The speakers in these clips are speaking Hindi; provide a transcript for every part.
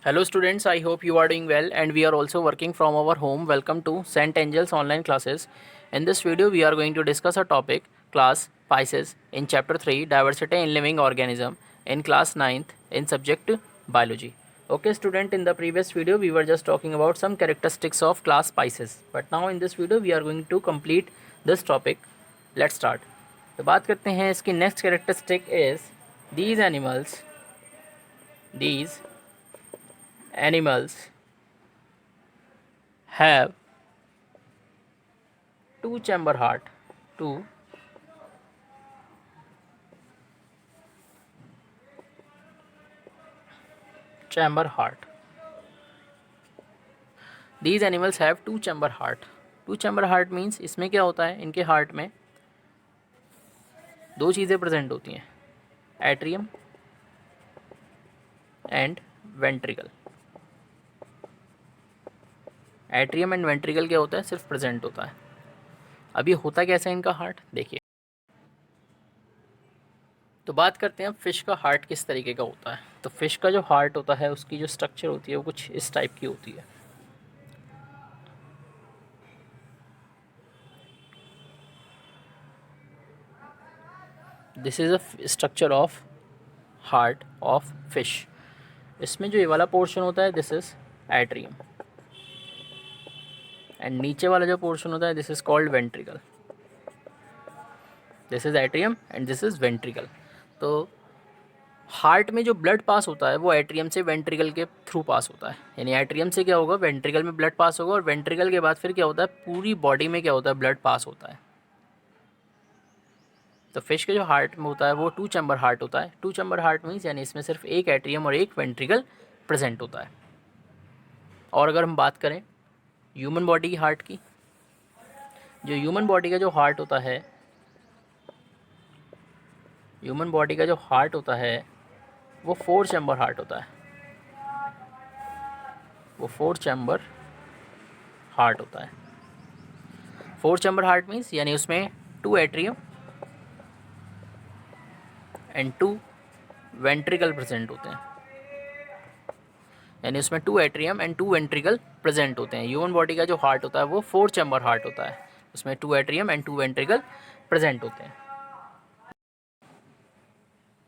Hello students, I hope you are doing well and we are also working from our home. Welcome to St. Angel's online classes. In this video we are going to discuss a topic class Pisces in chapter 3 diversity in living organism in class 9th in subject biology. Okay student, in the previous video we were just talking about some characteristics of class Pisces, but now in this video we are going to complete this topic. Let's start. तो बात करते हैं इसकी next characteristic is these animals have two chamber heart. These animals have two chamber heart. Two chamber heart means इसमें क्या होता है, इनके हार्ट में दो चीज़ें प्रेजेंट होती हैं, atrium and ventricle. Atrium and ventricle क्या होता है, सिर्फ प्रेजेंट होता है. अब ये होता कैसे है इनका हार्ट, देखिए. तो बात करते हैं अब फिश का हार्ट किस तरीके का होता है. तो फिश का जो हार्ट होता है उसकी जो स्ट्रक्चर होती है वो कुछ इस टाइप की होती है. This is a structure of heart of fish. इसमें जो ये वाला पोर्शन होता है दिस इज़ एट्रियम एंड नीचे वाला जो पोर्शन होता है this is called ventricle. This is atrium and this is ventricle. तो हार्ट में जो ब्लड पास होता है वो एट्रियम से वेंट्रिकल के थ्रू पास होता है. यानी एट्रियम से क्या होगा, वेंट्रिकल में ब्लड पास होगा और वेंट्रिकल के बाद फिर क्या होता है, पूरी बॉडी में क्या होता है, ब्लड पास होता है. तो फिश के जो हार्ट में होता है वो टू चैम्बर हार्ट होता है. टू चैम्बर हार्ट मीन्स यानी इसमें सिर्फ एक एट्रियम और एक वेंट्रिकल प्रेजेंट होता है. और अगर हम बात करें ह्यूमन बॉडी की हार्ट की, जो ह्यूमन बॉडी का जो हार्ट होता है, ह्यूमन बॉडी का जो हार्ट होता है वो फोर चैम्बर हार्ट होता है. वो फोर चैम्बर हार्ट होता है. फोर चैम्बर हार्ट मीन्स यानी उसमें two atrium and two ventricle present होते हैं. यानी उसमें two atrium and two ventricle present होते हैं. ह्यूमन बॉडी का जो हार्ट होता है वो फोर चैम्बर हार्ट होता है, उसमें two atrium and two ventricle present होते हैं.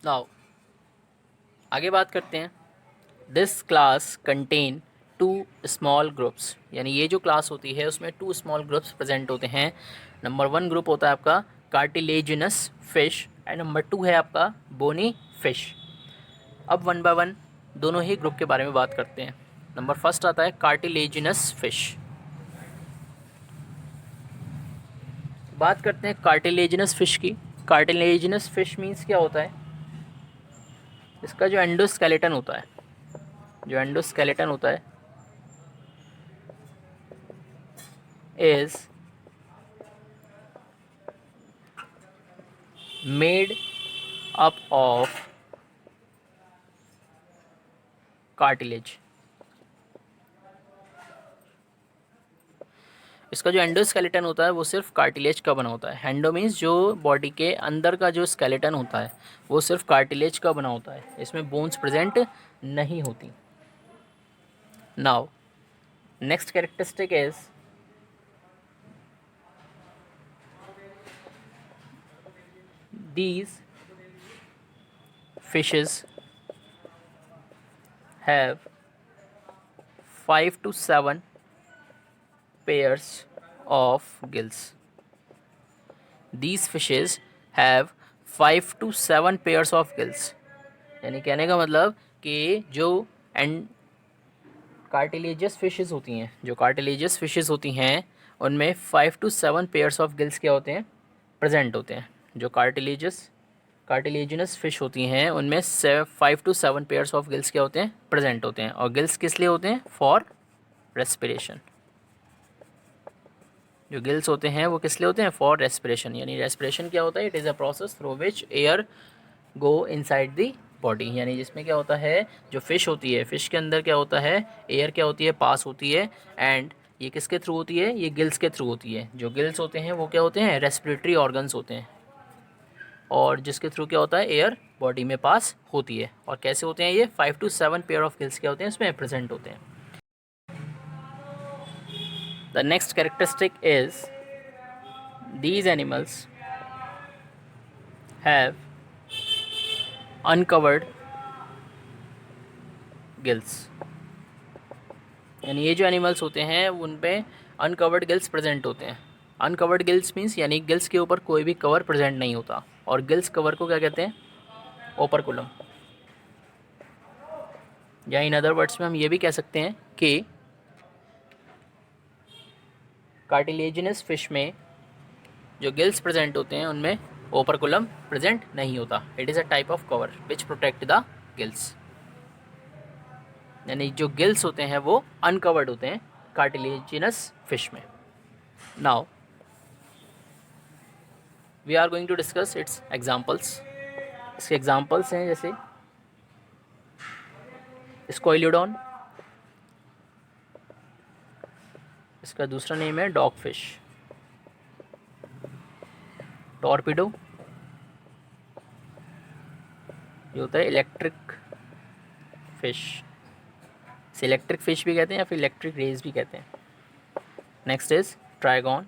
नाउ आगे बात करते हैं. This class contain two small groups. यानी ये जो क्लास होती है उसमें टू स्मॉल ग्रुप्स प्रेजेंट होते हैं. नंबर वन ग्रुप होता है आपका cartilaginous fish and number two है आपका बोनी फिश. अब वन बाय वन दोनों ही ग्रुप के बारे में बात करते हैं. नंबर फर्स्ट आता है कार्टिलेजिनस फिश. बात करते हैं कार्टिलेजिनस फिश की. कार्टिलेजिनस फिश मीन्स क्या होता है, इसका जो एंडोस्केलेटन होता है, जो एंडोस्केलेटन होता है is made up of cartilage. इसका जो एंडोस्केलेटन होता है वो सिर्फ कार्टिलेज का बना होता है. एंडो मीन्स जो बॉडी के अंदर का जो स्केलेटन होता है वो सिर्फ कार्टिलेज का बना होता है, इसमें बोन्स प्रेजेंट नहीं होती. Now next characteristic is these fishes have 5 to 7 pairs of gills. These fishes have 5 to 7 pairs of gills. यानी कहने का मतलब कि जो कार्टिलेजियस फिशेस होती हैं, जो कार्टिलेजियस फिशेस होती हैं उनमें 5 to 7 पेयर्स ऑफ गिल्स क्या होते हैं, प्रेजेंट होते हैं. जो कार्टिलेजिनस फिश होती हैं उनमें 5 to 7 पेयर्स ऑफ गिल्स क्या होते हैं, प्रेजेंट होते हैं. और गिल्स किस लिए होते हैं, फॉर रेस्पिरेशन. जो गिल्स होते हैं वो किस लिए होते हैं, फॉर रेस्पिरेशन. यानी रेस्पिरेशन क्या होता है, it is a process through which air go inside the body. यानी जिसमें क्या होता है, जो फ़िश होती है, फ़िश के अंदर क्या होता है, एयर क्या होती है, पास होती है. एंड ये किसके थ्रू होती है, ये गिल्स के थ्रू होती है. जो गिल्स होते हैं वो क्या होते हैं, रेस्पिरेटरी ऑर्गन्स होते हैं. और जिसके थ्रू क्या होता है, एयर बॉडी में पास होती है। और कैसे होते हैं ये, 5 to 7 पेयर ऑफ गिल्स क्या होते हैं इसमें प्रेजेंट होते हैं। The next characteristic is these animals have uncovered gills, यानी ये जो एनिमल्स होते हैं उन पे अनकवर्ड गिल्स प्रेजेंट होते हैं। अनकवर्ड गिल्स मीन्स यानी गिल्स के ऊपर कोई भी कवर प्रेजेंट नहीं होता, और गिल्स कवर को क्या कहते हैं, ओपरकुलम। या इन अदर वर्ड्स में हम ये भी कह सकते हैं कि कार्टिलेजिनस फिश में जो गिल्स प्रेजेंट होते हैं उनमें ओपरकुलम प्रेजेंट नहीं होता। It is a type of cover which protect the gills, यानी जो गिल्स होते हैं वो अनकवर्ड होते हैं कार्टिलेजिनस फिश में। Now we are going to discuss its examples. इसके एग्जाम्पल्स हैं जैसे स्क्वाइलिडॉन, इसका दूसरा नेम है डॉग फिश। टॉर्पिडो, ये होता है इलेक्ट्रिक फिश, इसे इलेक्ट्रिक फिश भी कहते हैं या फिर इलेक्ट्रिक रेज भी कहते हैं। नेक्स्ट इज ट्राइगॉन,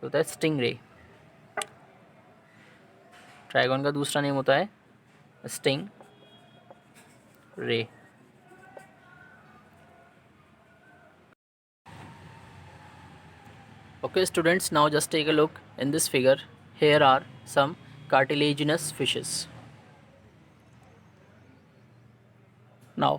होता है स्टिंग रे। ट्राइगॉन का दूसरा नेम होता है स्टिंग रे। Okay students, now just take a look in this figure. Here are some cartilaginous fishes. Now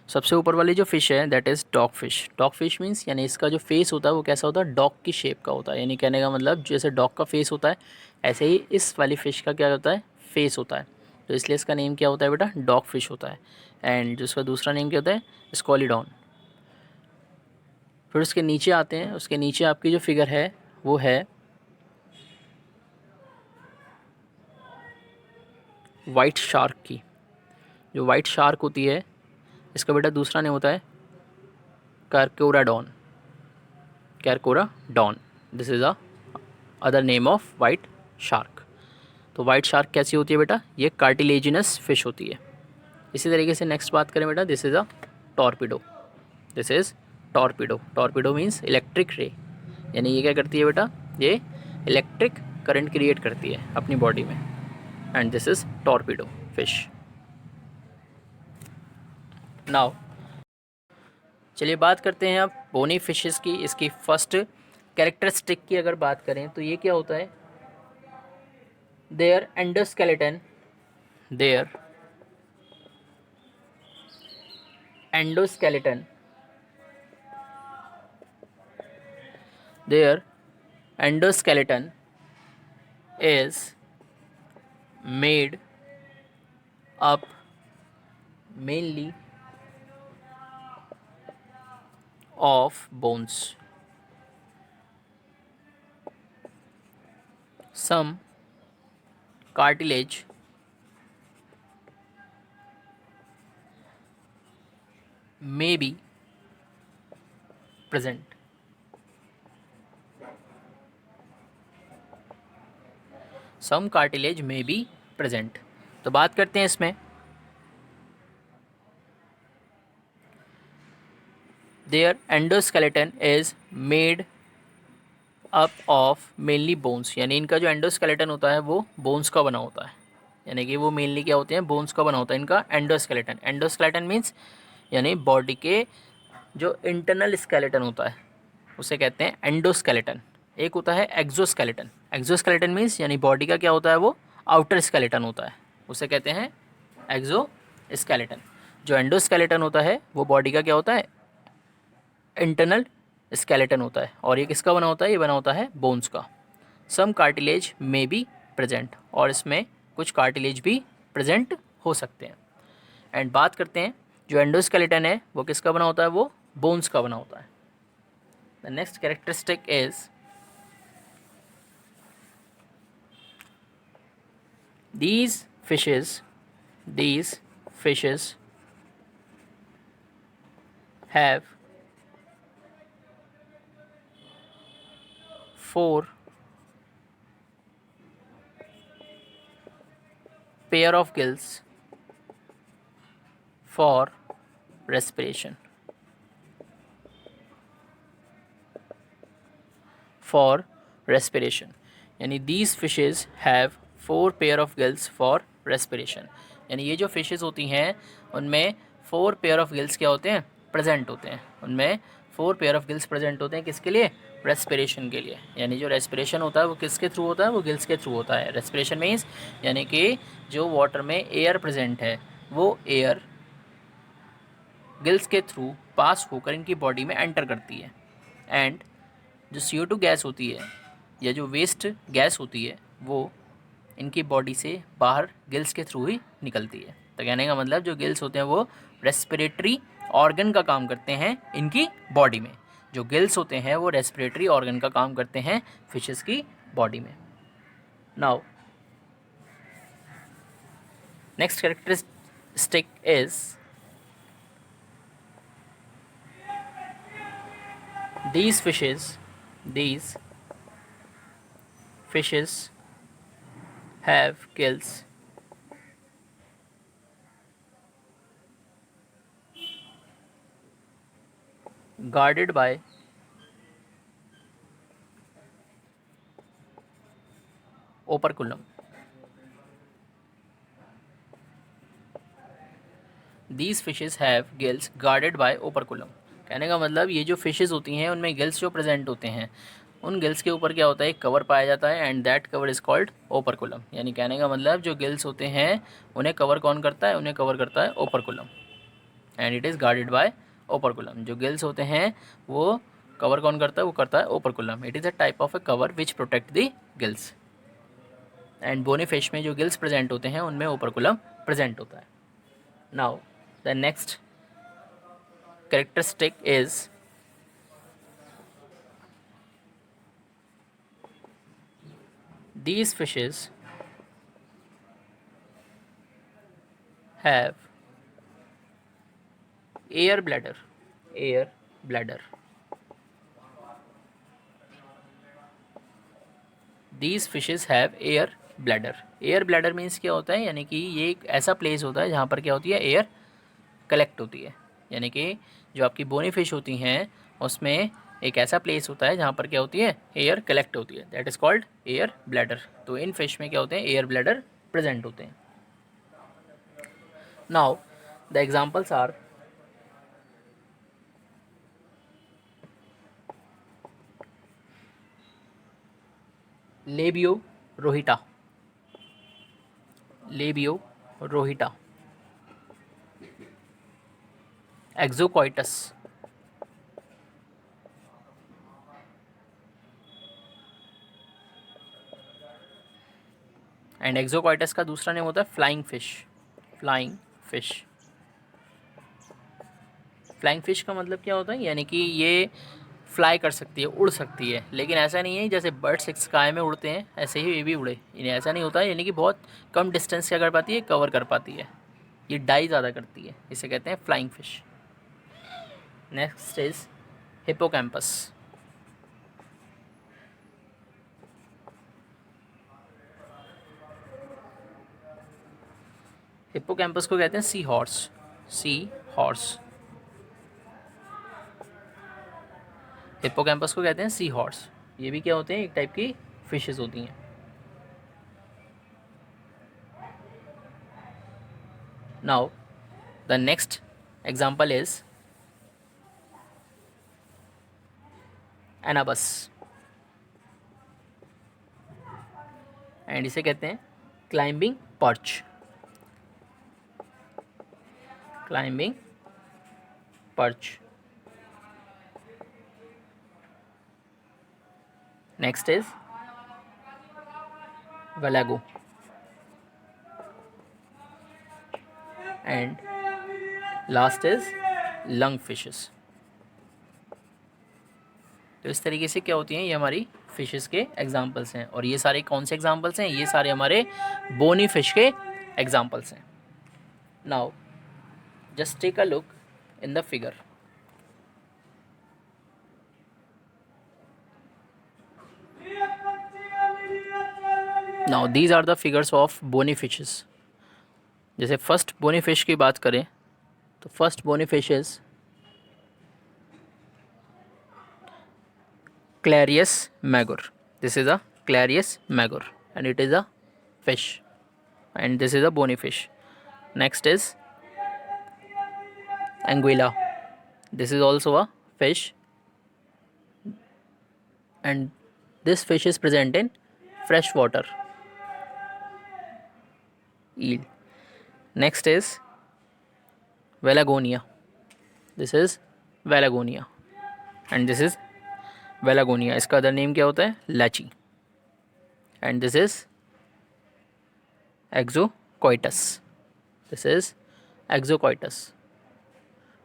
सबसे ऊपर वाली जो फिश है that is dog fish. Dog fish means यानी इसका जो फेस होता है वो कैसा होता है, डॉग की शेप का होता है। यानी कहने का मतलब जैसे डॉग का फेस होता है ऐसे ही इस वाली फ़िश का क्या होता है, फेस होता है। तो इसलिए इसका नेम क्या होता है बेटा, डॉग फिश होता है। एंड जिसका दूसरा नेम क्या होता है, स्कॉलिडॉन। फिर उसके नीचे आते हैं, उसके नीचे आपकी जो फिगर है वो है वाइट शार्क की। जो वाइट शार्क होती है इसका बेटा दूसरा नेम होता है Carcharodon. Carcharodon, this is a other name of white shark. तो वाइट शार्क कैसी होती है बेटा, ये कार्टिलेजिनस फिश होती है। इसी तरीके से नेक्स्ट बात करें बेटा, this is a torpedo. This is torpedo. Torpedo means electric ray, यानी ये क्या करती है बेटा, ये इलेक्ट्रिक करंट क्रिएट करती है अपनी बॉडी में। And this is torpedo fish. Now चलिए बात करते हैं अब बोनी फिशेस की। इसकी फर्स्ट कैरेक्टरिस्टिक की अगर बात करें तो ये क्या होता है, their endoskeleton, their endoskeleton, their endoskeleton is made up mainly of bones. Some cartilage may be present. Some cartilage may be present. तो बात करते हैं इसमें, their endoskeleton is made up of mainly bones, यानी इनका जो एंडोस्केलेटन होता है वो बोन्स का बना होता है। यानी कि वो मेनली क्या होते हैं, बोन्स का बना होता है इनका एंडोस्केलेटन। एंडोस्केलेटन मीन्स यानी बॉडी के जो इंटरनल स्केलेटन होता है उसे कहते हैं एंडोस्केलेटन। एक होता है एक्सोस्केलेटन। एक्सोस्केलेटन मीन्स यानी बॉडी का क्या होता है, वो आउटर स्केलेटन होता है, उसे कहते हैं एक्सोस्केलेटन। जो एंडोस्केलेटन होता है वो बॉडी का क्या होता है, इंटरनल स्केलेटन होता है। और ये किसका बना होता है, ये बना होता है बोन्स का। सम कार्टिलेज में बी प्रेजेंट, और इसमें कुछ कार्टिलेज भी प्रेजेंट हो सकते हैं। एंड बात करते हैं जो एंडोस्केलेटन है वो किसका बना होता है, वो बोन्स का बना होता है। The next characteristic is these fishes have 4 pair of gills for respiration. For respiration यानी these fishes have 4 pair of gills for respiration. यानी ये जो फिशेस होती हैं उनमें 4 पेयर ऑफ गिल्स क्या होते हैं, प्रेजेंट होते हैं. उनमें 4 पेयर ऑफ गिल्स प्रेजेंट होते हैं किसके लिए, रेस्पिरेशन के लिए. यानी जो रेस्पिरेशन होता है वो किसके थ्रू होता है, वो गिल्स के थ्रू होता है. रेस्पिरेशन मीन्स यानी कि जो वाटर में एयर प्रेजेंट है वो एयर गिल्स के थ्रू पास होकर इनकी बॉडी में एंटर करती है. एंड जो CO2 गैस होती है या जो वेस्ट गैस होती है वो इनकी बॉडी से बाहर गिल्स के थ्रू ही निकलती है. तो कहने का मतलब जो गिल्स होते हैं वो रेस्पिरेटरी ऑर्गन का काम करते हैं इनकी बॉडी में. जो गिल्स होते हैं वो रेस्पिरेटरी ऑर्गन का काम करते हैं फिशेस की बॉडी में. Now next characteristic is these fishes have gills guarded by operculum. These fishes have gills guarded by operculum. कहने का मतलब ये जो फिशेस होती हैं उनमें गिल्स जो प्रेजेंट होते हैं उन गिल्स के ऊपर क्या होता है, एक कवर पाया जाता है and that cover is called operculum. यानी कहने का मतलब जो गिल्स होते हैं उन्हें कवर कौन करता है, उन्हें कवर करता है operculum and it is guarded by operculum. जो गिल्स होते हैं वो कवर कौन करता है, वो करता है operculum. It is a type of a cover which protect the gills. And bony fish में जो गिल्स प्रेजेंट होते हैं उनमें ओपरकुलम प्रेजेंट होता है. Now the next characteristic is these fishes have air bladder. These fishes have air bladder. Air bladder means क्या होता है, यानी कि ये एक ऐसा प्लेस होता है जहाँ पर क्या होती है, एयर कलेक्ट होती है. यानी कि जो आपकी बोनी फिश होती हैं उसमें एक ऐसा प्लेस होता है जहाँ पर क्या होती है, एयर कलेक्ट होती है. That is called air bladder. तो इन फिश में क्या होते हैं, एयर ब्लैडर प्रेजेंट होते हैं. Now the examples are Labeo rohita, Exocoetus, and Exocoetus का दूसरा नेम होता है फ्लाइंग फिश. फ्लाइंग फिश का मतलब क्या होता है, यानी कि ये फ्लाई कर सकती है, उड़ सकती है. लेकिन ऐसा नहीं है जैसे बर्ड्स स्काई में उड़ते हैं ऐसे ही ये भी उड़े, इन्हें ऐसा नहीं होता है. यानी कि बहुत कम डिस्टेंस क्या कर पाती है, कवर कर पाती है. ये डाई ज़्यादा करती है, इसे कहते हैं flying fish. Next is hippocampus. Hippocampus को कहते हैं सी हॉर्स. हिप्पोकैम्पस को कहते हैं सी हॉर्स. ये भी क्या होते हैं, एक टाइप की फिशेस होती हैं. Now the next example is Anabas, and इसे कहते हैं climbing perch. Next is Wallago and last is lung fishes. तो इस तरीके से क्या होती हैं, ये हमारी फिशेस के एग्जाम्पल्स हैं. और ये सारे कौन से एग्जाम्पल्स हैं, ये सारे हमारे बोनी फिश के एग्जाम्पल्स हैं. Now just take a look in the figure. Now these are the figures of bony fishes. जैसे फर्स्ट बोनी फिश की बात करें तो first bony fish is Clarius magor. This is a Clarius magor and it is a fish, and this is a bony fish. Next is Anguilla. This is also a fish, and this fish is present in fresh water. Eel. Next is Velagonia. This is Velagonia and this is Velagonia. इसका अदर नेम क्या होता है? लाची. And this is Exocoitus. This is Exocoitus.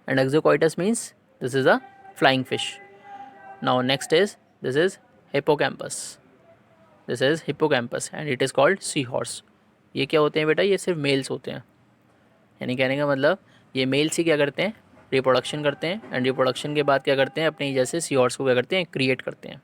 And Exocoitus means this is a flying fish. Now next is this is Hippocampus. This is Hippocampus and it is called seahorse. ये क्या होते हैं बेटा? ये सिर्फ मेल्स होते हैं. यानी कहने का मतलब ये मेल्स ही क्या करते हैं? रिप्रोडक्शन करते हैं, एंड रिप्रोडक्शन के बाद क्या करते हैं? अपनी जैसे सी हॉर्स को क्या करते हैं? क्रिएट करते हैं.